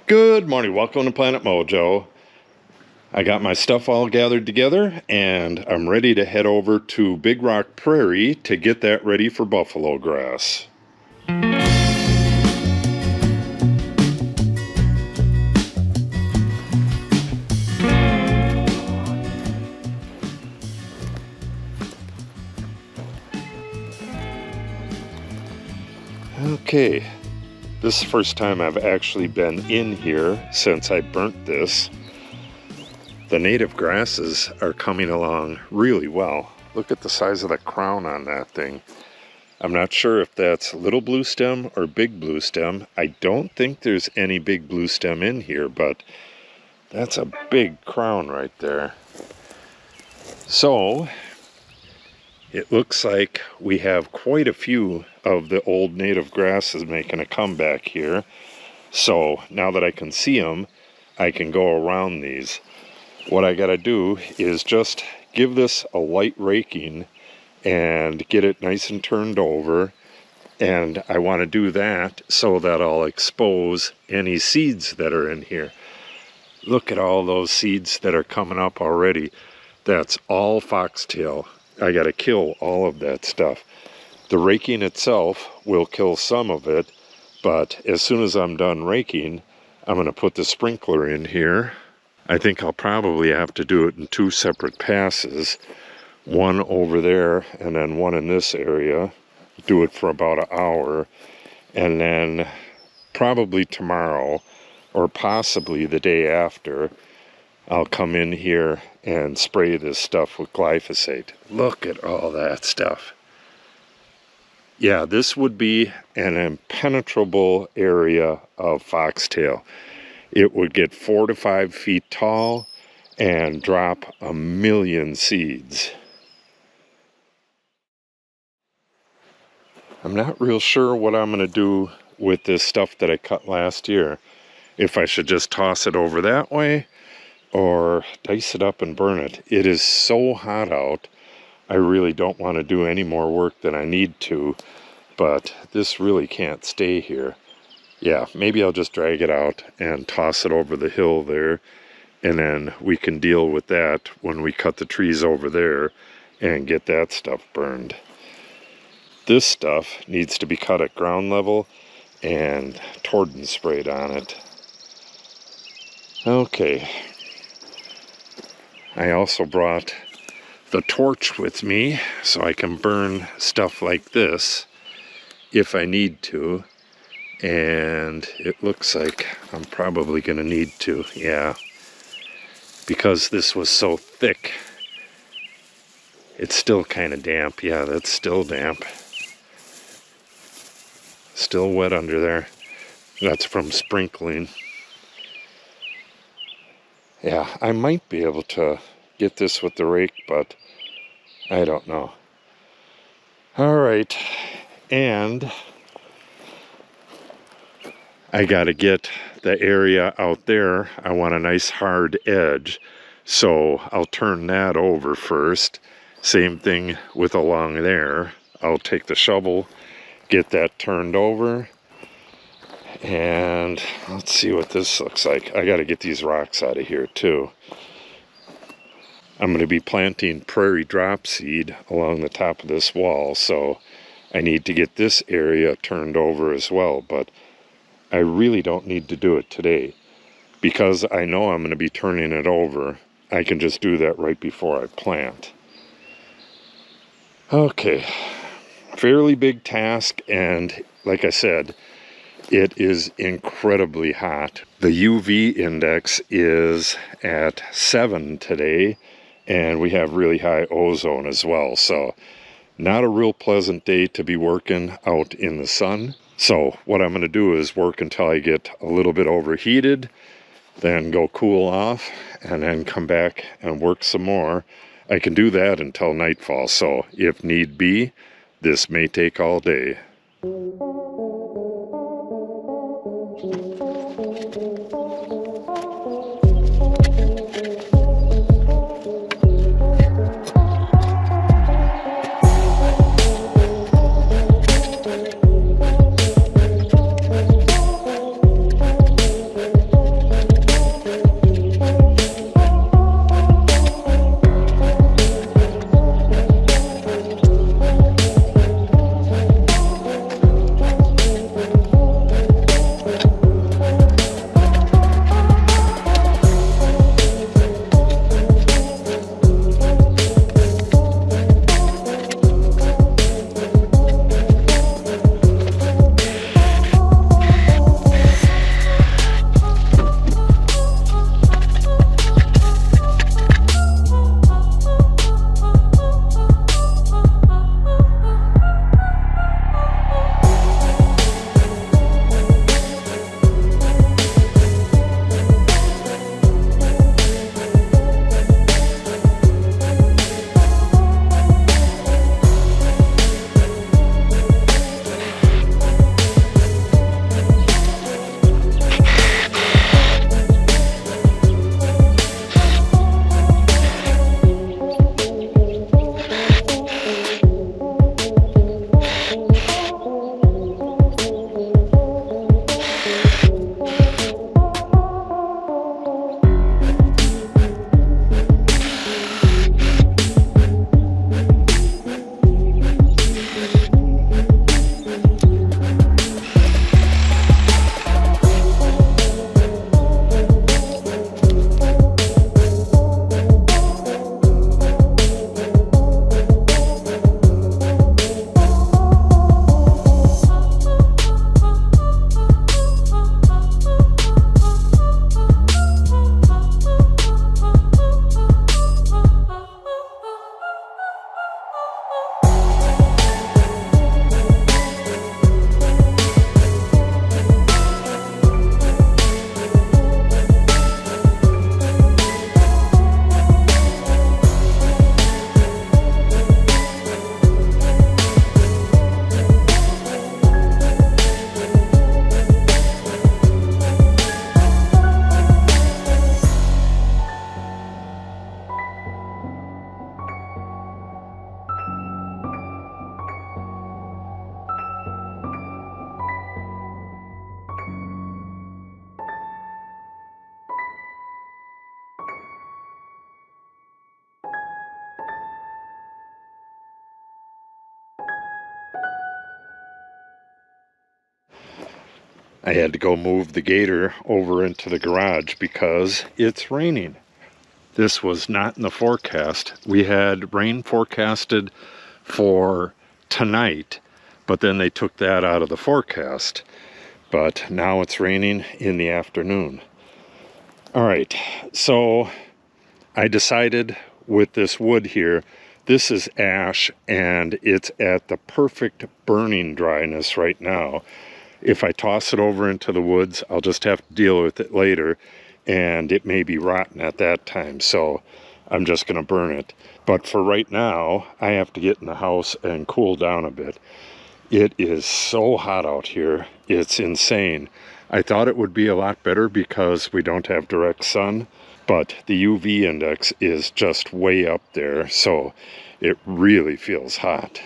Good morning, welcome to Planet Mojo. I got my stuff all gathered together and I'm ready to head over to Big Rock Prairie to get that ready for buffalo grass. Okay, this is the first time I've actually been in here since I burnt this. The native grasses are coming along really well. Look at the size of the crown on that thing. I'm not sure if that's little bluestem or big bluestem. I don't think there's any big bluestem in here, but that's a big crown right there. So it looks like we have quite a few of the old native grasses making a comeback here. So now that I can see them, I can go around these. What I gotta do is just give this a light raking and get it nice and turned over. And I want to do that so that I'll expose any seeds that are in here. Look at all those seeds that are coming up already. That's all foxtail. I gotta kill all of that stuff. The raking itself will kill some of it, but as soon as I'm done raking, I'm gonna put the sprinkler in here. I think I'll probably have to do it in two separate passes. One over there and then one in this area. Do it for about an hour. And then probably tomorrow or possibly the day after, I'll come in here and spray this stuff with glyphosate. Look at all that stuff. Yeah, this would be an impenetrable area of foxtail. It would get 4 to 5 feet tall and drop 1 million seeds. I'm not real sure what I'm going to do with this stuff that I cut last year. If I should just toss it over that way or dice it up and burn it. It is so hot out, I really don't want to do any more work than I need to, but this really can't stay here. Yeah, maybe I'll just drag it out and toss it over the hill there, and then we can deal with that when we cut the trees over there and get that stuff burned. This stuff needs to be cut at ground level and Torden sprayed on it. Okay. I also brought the torch with me so I can burn stuff like this if I need to. And it looks like I'm probably going to need to, yeah. Because this was so thick. It's still kind of damp. Yeah, that's still damp. Still wet under there. That's from sprinkling. Yeah, I might be able to get this with the rake, but I don't know. All right, and I gotta get the area out there. I want a nice hard edge, so I'll turn that over first. Same thing with along there. I'll take the shovel, get that turned over, and let's see what this looks like. I gotta get these rocks out of here too. I'm gonna be planting prairie dropseed along the top of this wall, so I need to get this area turned over as well, but I really don't need to do it today because I know I'm going to be turning it over. I can just do that right before I plant. Okay, fairly big task, and like I said, it is incredibly hot. The UV index is at 7 today, and we have really high ozone as well, so not a real pleasant day to be working out in the sun. So what I'm going to do is work until I get a little bit overheated, then go cool off, and then come back and work some more. I can do that until nightfall, so if need be, this may take all day. I had to go move the gator over into the garage because it's raining. This was not in the forecast. We had rain forecasted for tonight, but then they took that out of the forecast. But now it's raining in the afternoon. All right, so I decided with this wood here, this is ash and it's at the perfect burning dryness right now. If I toss it over into the woods, I'll just have to deal with it later, and it may be rotten at that time, so I'm just going to burn it. But for right now, I have to get in the house and cool down a bit. It is so hot out here, it's insane. I thought it would be a lot better because we don't have direct sun, but the UV index is just way up there, so it really feels hot.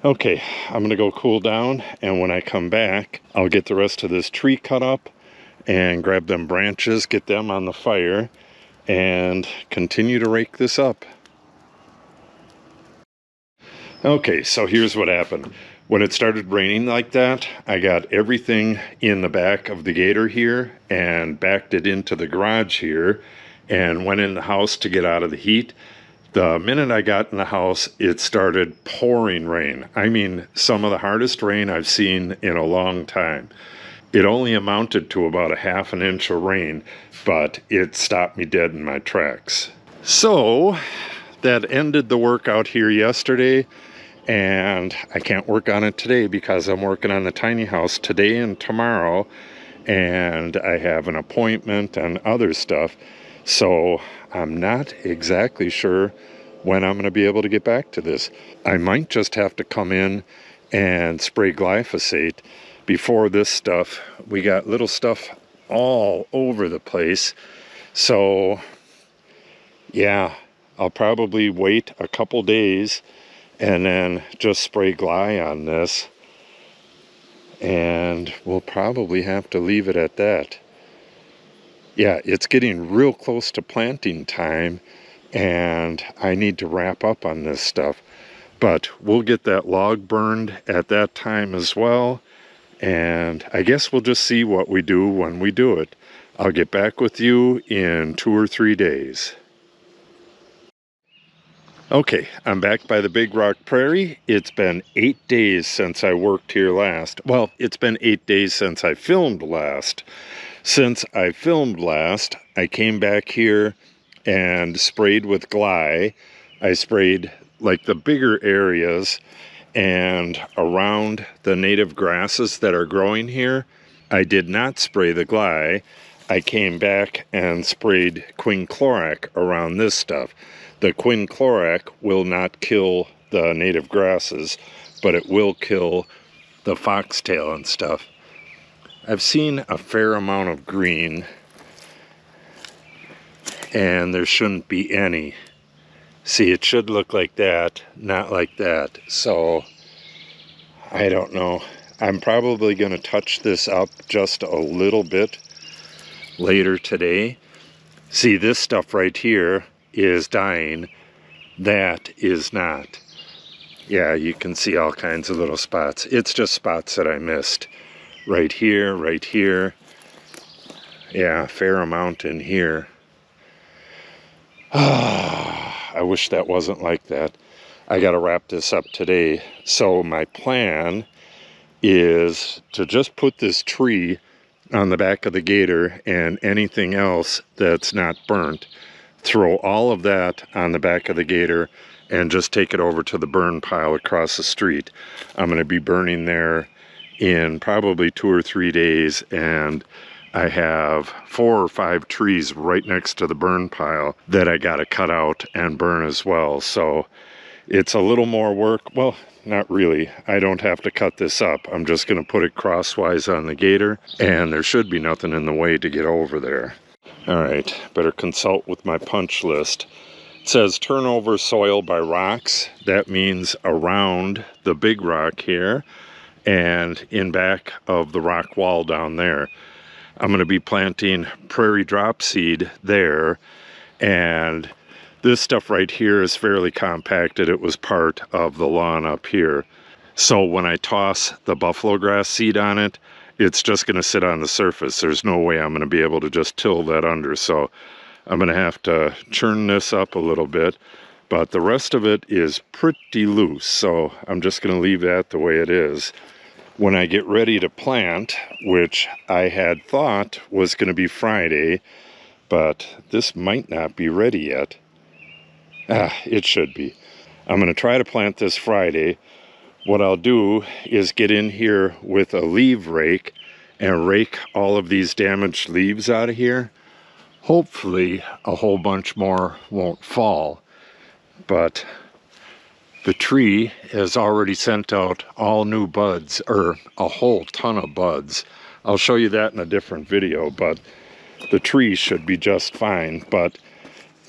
Okay, I'm gonna go cool down, and when I come back, I'll get the rest of this tree cut up and grab them branches, get them on the fire, and continue to rake this up. Okay, so here's what happened. When it started raining like that, I got everything in the back of the gator here and backed it into the garage here and went in the house to get out of the heat. The minute I got in the house, it started pouring rain. I mean, some of the hardest rain I've seen in a long time. It only amounted to about a half an inch of rain, but it stopped me dead in my tracks. So that ended the work out here yesterday, and I can't work on it today because I'm working on the tiny house today and tomorrow, and I have an appointment and other stuff. So I'm not exactly sure when I'm going to be able to get back to this. I might just have to come in and spray glyphosate before this stuff. We got little stuff all over the place. So yeah, I'll probably wait a couple days and then just spray gly on this. And we'll probably have to leave it at that. Yeah, it's getting real close to planting time, and I need to wrap up on this stuff. But we'll get that log burned at that time as well, and I guess we'll just see what we do when we do it. I'll get back with you in 2 or 3 days. Okay, I'm back by the Big Rock Prairie. It's been 8 days since I worked here last. Well, it's been 8 days since I filmed last. Since I filmed last, I came back here and sprayed with gly. I sprayed like the bigger areas and around the native grasses that are growing here. I did not spray the gly. I came back and sprayed quinclorac around this stuff. The quinclorac will not kill the native grasses, but it will kill the foxtail and stuff. I've seen a fair amount of green, and there shouldn't be any. See, it should look like that, not like that. So, I don't know. I'm probably going to touch this up just a little bit later today. See, this stuff right here is dying. That is not. Yeah, you can see all kinds of little spots. It's just spots that I missed. Right here, right here. Yeah, fair amount in here. I wish that wasn't like that. I got to wrap this up today. So my plan is to just put this tree on the back of the gator and anything else that's not burnt. Throw all of that on the back of the gator and just take it over to the burn pile across the street. I'm going to be burning there in probably 2 or 3 days, and I have 4 or 5 trees right next to the burn pile that I got to cut out and burn as well. So it's a little more work. Well, not really. I don't have to cut this up. I'm just going to put it crosswise on the gator, and there should be nothing in the way to get over there. All right, better consult with my punch list. It says turn over soil by rocks. That means around the big rock here and in back of the rock wall down there. I'm going to be planting prairie dropseed there, and this stuff right here is fairly compacted. It was part of the lawn up here. So when I toss the buffalo grass seed on it it's just going to sit on the surface. There's no way I'm going to be able to just till that under, so I'm going to have to churn this up a little bit, but the rest of it is pretty loose, so I'm just going to leave that the way it is. When I get ready to plant, which I had thought was going to be Friday, but this might not be ready yet. It should be. I'm going to try to plant this Friday. What I'll do is get in here with a leaf rake and rake all of these damaged leaves out of here. Hopefully a whole bunch more won't fall, but the tree has already sent out all new buds, or a whole ton of buds. I'll show you that in a different video, but the tree should be just fine. But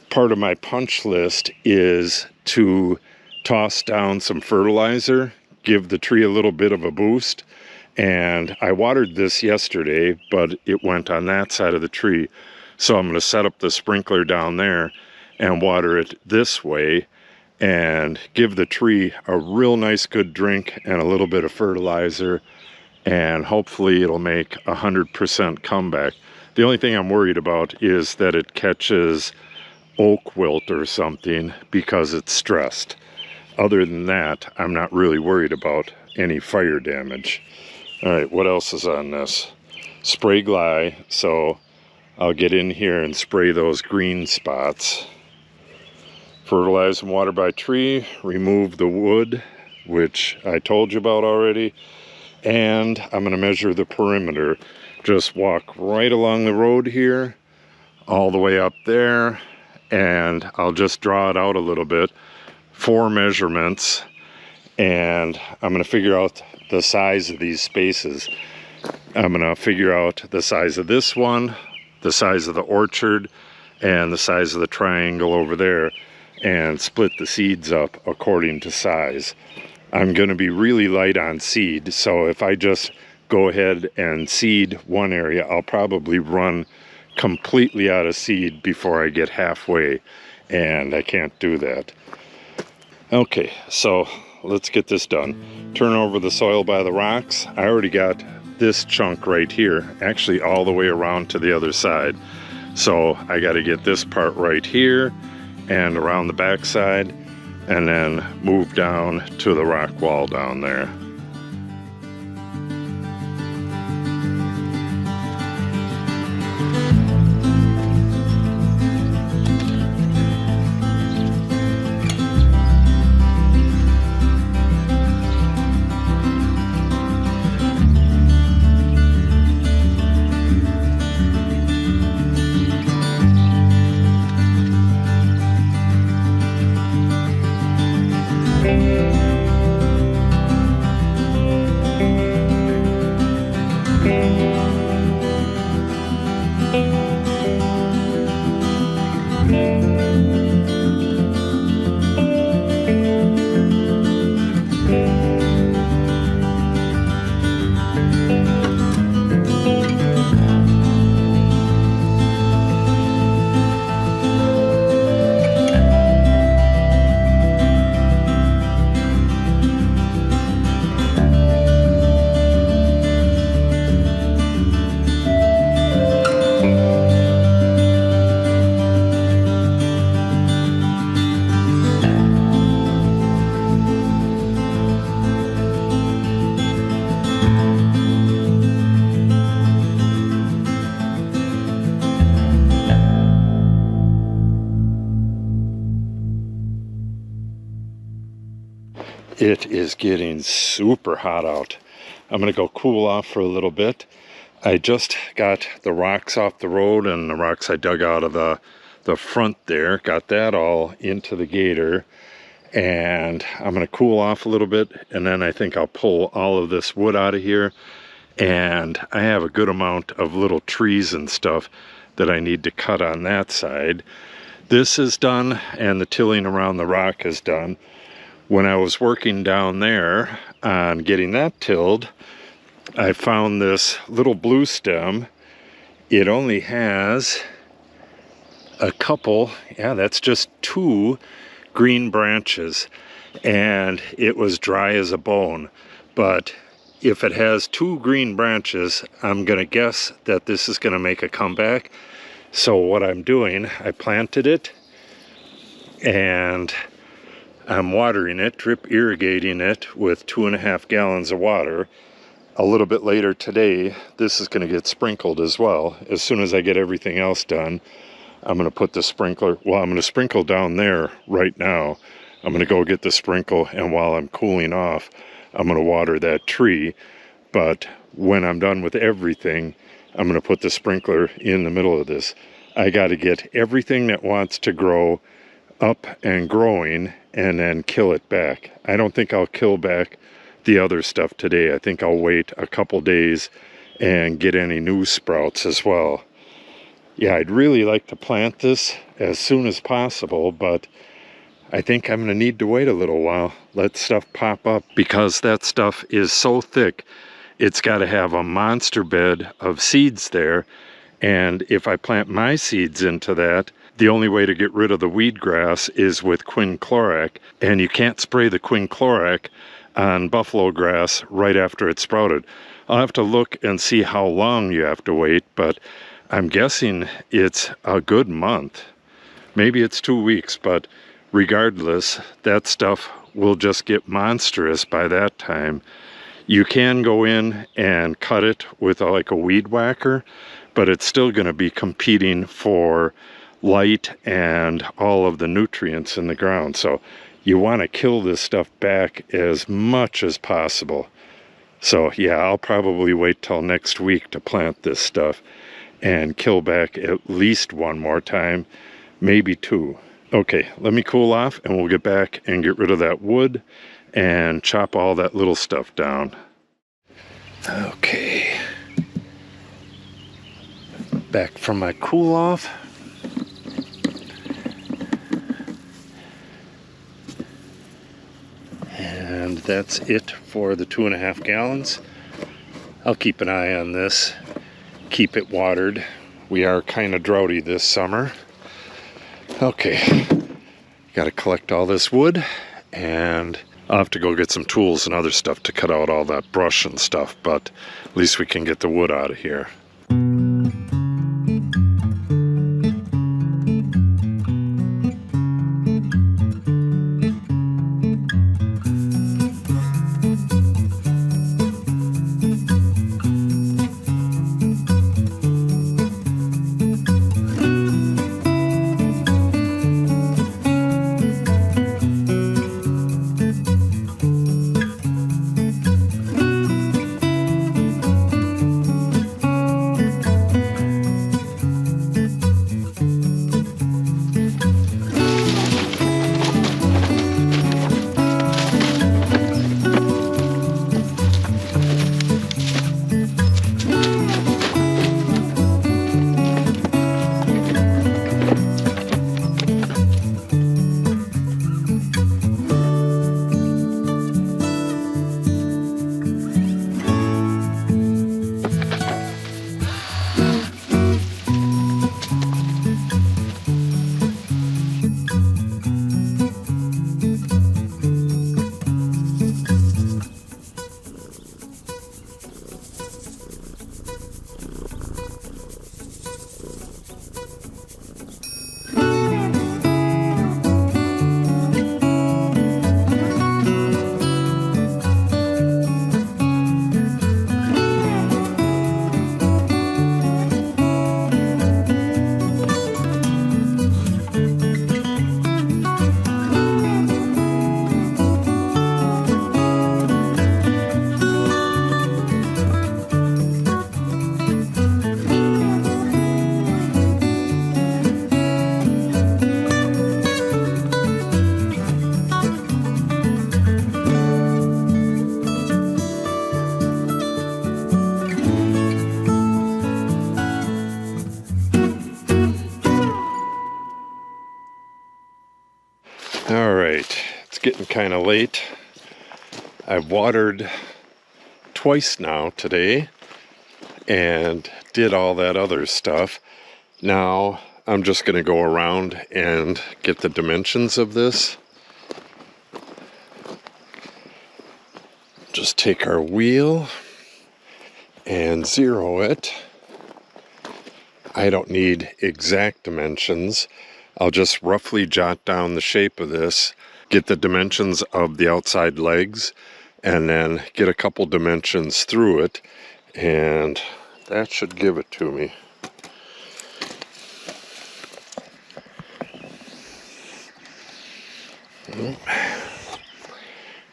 part of my punch list is to toss down some fertilizer, give the tree a little bit of a boost. And I watered this yesterday, but it went on that side of the tree. So I'm going to set up the sprinkler down there and water it this way and give the tree a real nice good drink and a little bit of fertilizer, and hopefully it'll make 100% comeback. The only thing I'm worried about is that it catches oak wilt or something because it's stressed. Other than that, I'm not really worried about any fire damage. All right, what else is on this? Spray glide, so I'll get in here and spray those green spots. Fertilize and water by tree, remove the wood, which I told you about already, and I'm going to measure the perimeter. Just walk right along the road here, all the way up there, and I'll just draw it out a little bit. 4 measurements, and I'm going to figure out the size of these spaces. I'm going to figure out the size of this one, the size of the orchard, and the size of the triangle over there, and split the seeds up according to size. I'm going to be really light on seed, so if I just go ahead and seed one area, I'll probably run completely out of seed before I get halfway, and I can't do that. Okay, so let's get this done. Turn over the soil by the rocks. I already got this chunk right here, actually all the way around to the other side. So I got to get this part right here and around the back side, and then move down to the rock wall down there. It is getting super hot out. I'm gonna go cool off for a little bit. I just got the rocks off the road, and the rocks I dug out of the front there, got that all into the gator, and I'm gonna cool off a little bit, and then I think I'll pull all of this wood out of here. And I have a good amount of little trees and stuff that I need to cut on that side. This is done, and the tilling around the rock is done. When I was working down there on getting that tilled, I found this little bluestem. It only has a couple, that's just 2 green branches, and it was dry as a bone. But if it has 2 green branches, I'm gonna guess that this is gonna make a comeback. So what I'm doing, I planted it and I'm watering it, drip irrigating it with 2.5 gallons of water. A little bit later today, this is gonna get sprinkled as well. As soon as I get everything else done, I'm gonna put the sprinkler, well, I'm gonna sprinkle down there right now. I'm gonna go get the sprinkle, and while I'm cooling off, I'm gonna water that tree. But when I'm done with everything, I'm gonna put the sprinkler in the middle of this. I gotta get everything that wants to grow up and growing and then kill it back. I don't think I'll kill back the other stuff today. I think I'll wait a couple days and get any new sprouts as well. Yeah, I'd really like to plant this as soon as possible, but I think I'm going to need to wait a little while, let stuff pop up, because that stuff is so thick. It's got to have a monster bed of seeds there, and if I plant my seeds into that, the only way to get rid of the weed grass is with quinclorac, and you can't spray the quinclorac on buffalo grass right after it's sprouted. I'll have to look and see how long you have to wait, but I'm guessing it's a good month. Maybe it's 2 weeks, but regardless, that stuff will just get monstrous by that time. You can go in and cut it with like a weed whacker, but it's still going to be competing for light and all of the nutrients in the ground. So you want to kill this stuff back as much as possible. So yeah, I'll probably wait till next week to plant this stuff and kill back at least 1 more time, maybe 2. Okay, let me cool off and we'll get back and get rid of that wood and chop all that little stuff down. Okay, back from my cool off. And that's it for the 2.5 gallons. I'll keep an eye on this, keep it watered. We are kind of droughty this summer. Okay, got to collect all this wood, and I'll have to go get some tools and other stuff to cut out all that brush and stuff, but at least we can get the wood out of here. Alright, it's getting kind of late. I've watered twice now today and did all that other stuff. Now I'm just going to go around and get the dimensions of this. just take our wheel and zero it. I don't need exact dimensions. I'll just roughly jot down the shape of this, get the dimensions of the outside legs, and then get a couple dimensions through it, and that should give it to me.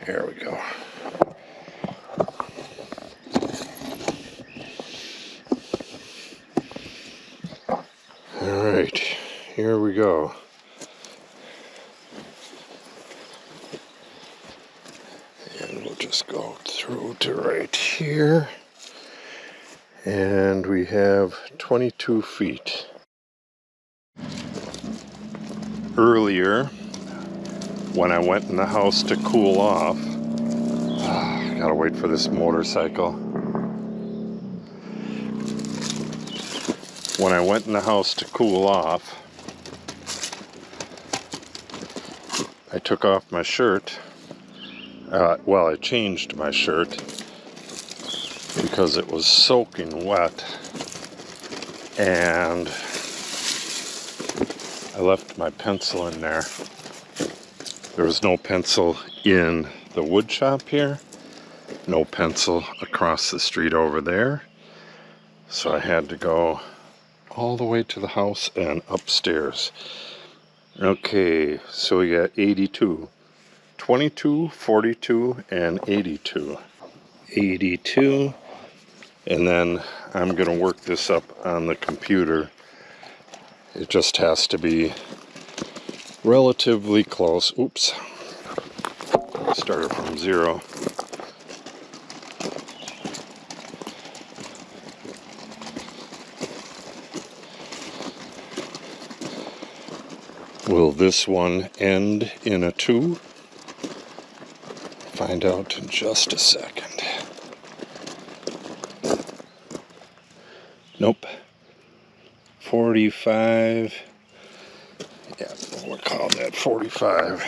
There we go. All right, here we go. And we'll just go through to right here. And we have 22 feet. Earlier, when I went in the house to cool off, gotta wait for this motorcycle. When I went in the house to cool off, I took off my shirt. Well, I changed my shirt because it was soaking wet, and I left my pencil in there. There was no pencil in the wood shop here, no pencil across the street over there, so I had to go all the way to the house and upstairs. Okay, so we got 82, 22, 42, and 82. 82, and then I'm going to work this up on the computer. It just has to be relatively close. Oops, started from 0. Will this one end in a 2? Find out in just a second. Nope. 45. Yeah, we'll call that 45.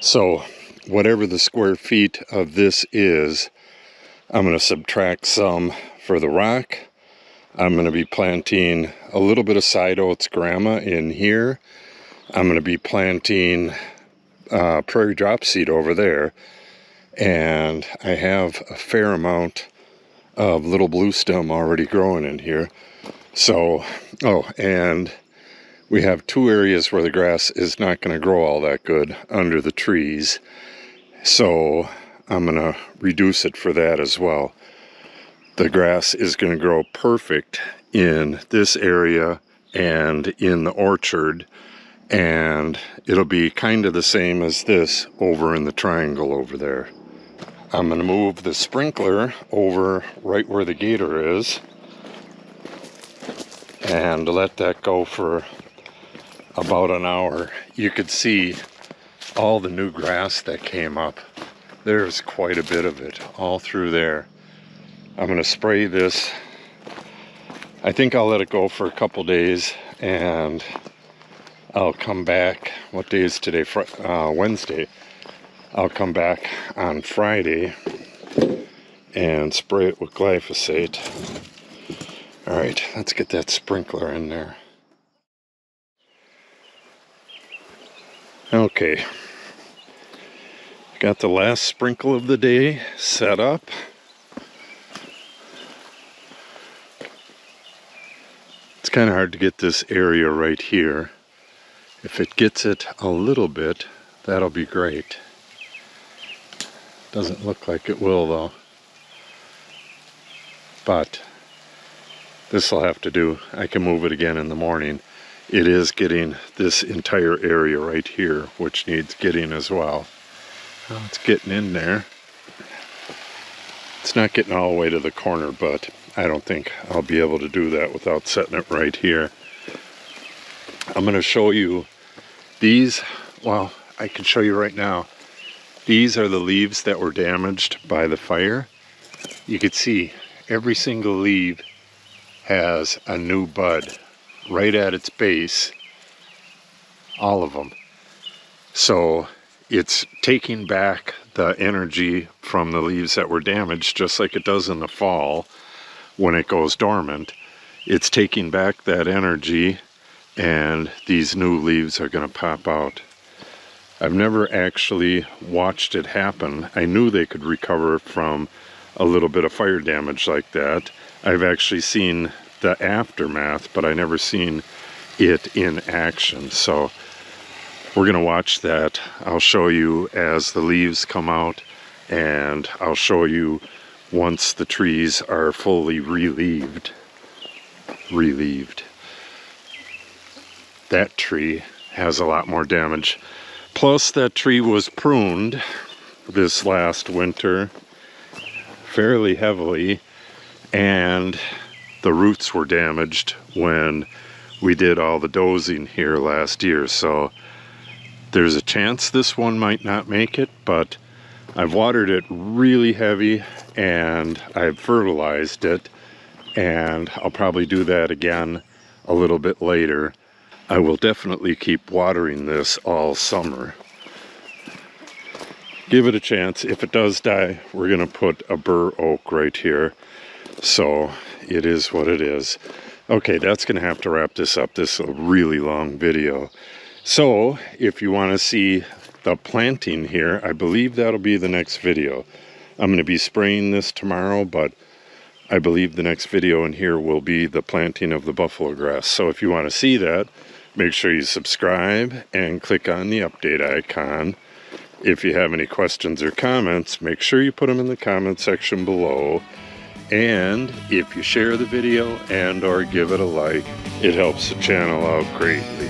So, whatever the square feet of this is, I'm going to subtract some for the rock. I'm going to be planting a little bit of side oats Grama in here. I'm going to be planting prairie dropseed over there. And I have a fair amount of little bluestem already growing in here. So, and we have 2 areas where the grass is not going to grow all that good under the trees. So I'm going to reduce it for that as well. The grass is going to grow perfect in this area and in the orchard, and it'll be kind of the same as this over in the triangle over there. I'm going to move the sprinkler over right where the gator is and let that go for about an hour. You could see all the new grass that came up. There's quite a bit of it all through there. I'm going to spray this. I think I'll let it go for a couple days, and I'll come back. What day is today? Wednesday. I'll come back on Friday and spray it with glyphosate. All right, let's get that sprinkler in there. Okay. Got the last sprinkle of the day set up. It's kind of hard to get this area right here. If it gets it a little bit, that'll be great. Doesn't look like it will though. But this will have to do. I can move it again in the morning. It is getting this entire area right here, which needs getting as well. Well, it's getting in there. It's not getting all the way to the corner, but I don't think I'll be able to do that without setting it right here. I'm going to show you these. Well, I can show you right now. These are the leaves that were damaged by the fire. You can see every single leaf has a new bud right at its base, all of them. So it's taking back the energy from the leaves that were damaged, just like it does in the fall when it goes dormant. It's taking back that energy, and these new leaves are going to pop out. I've never actually watched it happen. I knew they could recover from a little bit of fire damage like that. I've actually seen the aftermath, but I never seen it in action. So we're gonna watch that. I'll show you as the leaves come out, and I'll show you once the trees are fully relieved. That tree has a lot more damage. Plus, that tree was pruned this last winter fairly heavily, and the roots were damaged when we did all the dozing here last year. So there's a chance this one might not make it, but I've watered it really heavy and I've fertilized it, and I'll probably do that again a little bit later. I will definitely keep watering this all summer. Give it a chance. If it does die, we're gonna put a bur oak right here. So it is what it is. Okay, that's gonna have to wrap this up. This is a really long video. So if you wanna see the planting here, I believe that'll be the next video. I'm gonna be spraying this tomorrow, but I believe the next video in here will be the planting of the buffalo grass. So if you wanna see that, make sure you subscribe and click on the update icon. If you have any questions or comments, make sure you put them in the comment section below. And if you share the video and or give it a like, it helps the channel out greatly.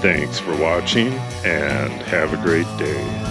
Thanks for watching and have a great day.